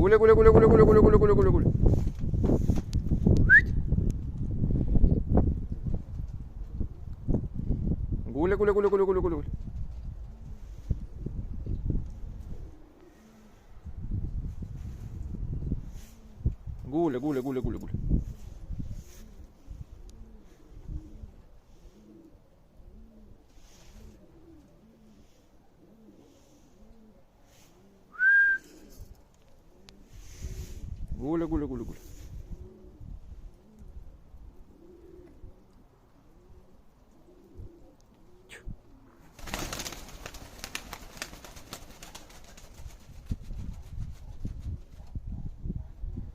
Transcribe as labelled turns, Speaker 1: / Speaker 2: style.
Speaker 1: Gule, gule, gule, gule, gule, gule, gule, gule, gule, gule. Gule, gule, gule, gule, gule, gule, gule. Gule, gule, gule, gule, gule. Gule, gule, gule, gule.